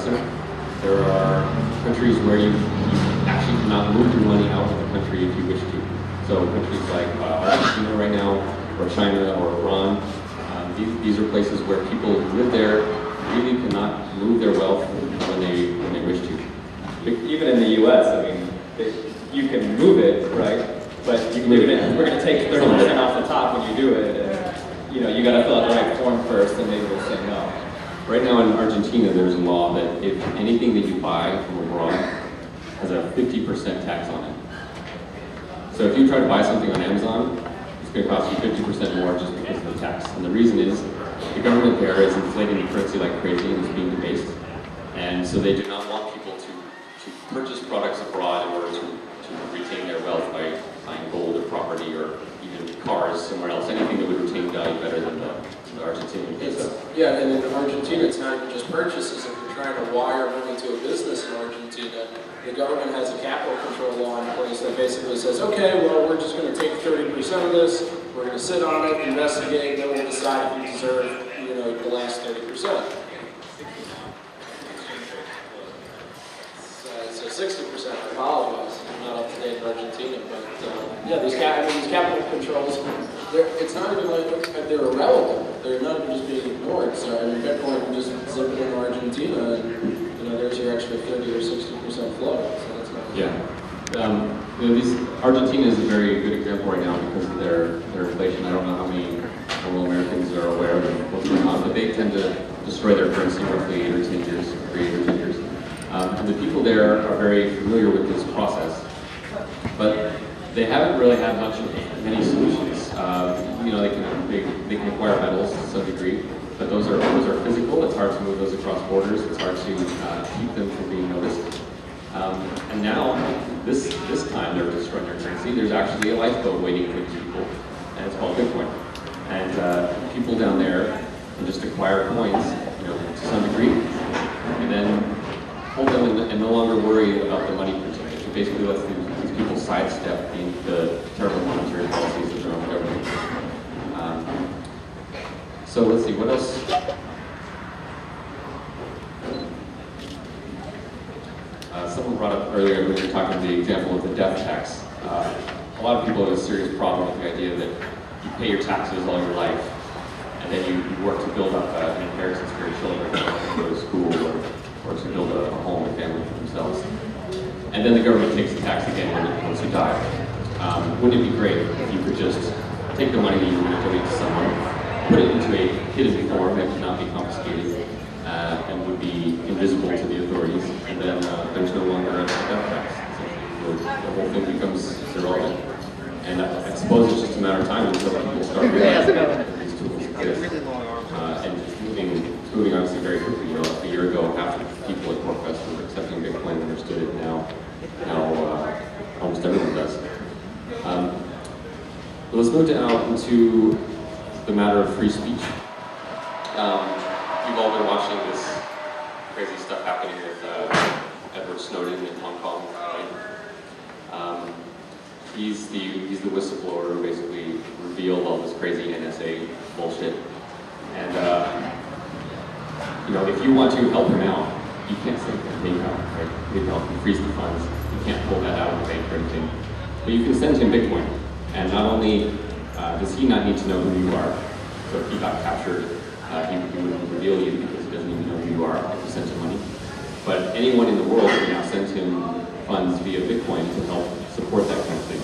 center. There are countries where you actually cannot move your money out of the country if you wish to. So countries like Argentina right now, or China, or Iran, these are places where people who live there really cannot move their wealth when they wish to. Even in the U.S., I mean, you can move it, right? But we're going to take 30% off the top when you do it. And, you know, you got to fill out the right form first, and maybe we'll say no. Right now in Argentina, there's a law that if anything that you buy from abroad has a 50% tax on it. So if you try to buy something on Amazon, it's going to cost you 50% more just because of the tax. And the reason is the government there is inflating the currency like crazy and it's being debased. And so they do not want people to purchase products abroad in order to retain their wealth by buying gold or property or even cars somewhere else, anything that would retain value better than the Argentinian peso. Yeah, and in Argentina, it's not even just purchases. If you're trying to wire money to a business in Argentina, the government has a capital control law in place that basically says, okay, well, we're just going to take 30% of this, we're going to sit on it, investigate, and then we'll decide if you deserve, you know, the last 30%. So 60%, I apologize. I'm not up to date in Argentina, but yeah, these capital controls, it's not even like they're irrelevant. They're not even just being ignored. So I mean, Bitcoin can just zip it in Argentina, and you know, there's your extra 30 or 60% flow. So that's not. Yeah, you know, Argentina is a very good example right now because of their inflation. I don't know how many normal Americans are aware of what's going on, but they tend to destroy their currency roughly 8 or 10 years, 3 or 10 years. And the people there are very familiar with this process, but they haven't really had many solutions. You know, they can acquire metals to some degree, but those are physical. It's hard to move those across borders. It's hard to keep them from being noticed. And now, this time they're destroying their currency. There's actually a lifeboat waiting for these people, and it's called Bitcoin. And people down there can just acquire coins, you know, to some degree, and then hold them and no longer worry about the money printing. It basically lets these people sidestep the terrible monetary policies of their own government. So let's see, what else? Someone brought up earlier when you were talking the example of the death tax. A lot of people have a serious problem with the idea that you pay your taxes all your life, and then you work to build up an inheritance for your children, to go to school, or to build a home and family for themselves. And then the government takes the tax again once you die. Wouldn't it be great if you could just take the money that you were going to donate to someone, put it into a hidden form that could not be confiscated, and would be invisible to the authorities, and then there's no longer a death tax. The whole thing becomes irrelevant. And I suppose it's just a matter of time until people start realizing that these tools exist. And it's moving obviously very quickly. You know, a year ago, half of the people at Corpfest were accepting Bitcoin and understood it. Now almost everyone does. But let's move out into the matter of free speech. You've all been watching this crazy stuff happening with Edward Snowden in Hong Kong, right? He's the whistleblower who basically revealed all this crazy NSA bullshit. And you know, if you want to help him out, you can't say PayPal, right? PayPal can freeze the funds. You can't pull that out of the bank or anything. But you can send him Bitcoin. And not only does he not need to know who you are, so if he got captured, he wouldn't reveal you because he doesn't even know who you are if you sent him money. But anyone in the world can now send him funds via Bitcoin to help support that kind of thing.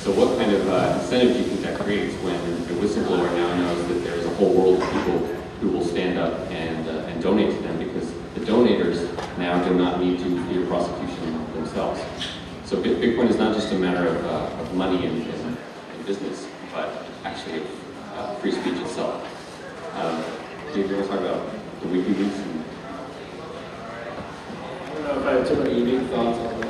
So what kind of incentive do you think that creates when the whistleblower now knows that there is a whole world of people who will stand up and donate to them, because the donators now do not need to fear prosecution themselves. So Bitcoin is not just a matter of money and business, but actually of free speech itself. Do you want to talk about the WikiLeaks? I don't know if I have too many unique thoughts on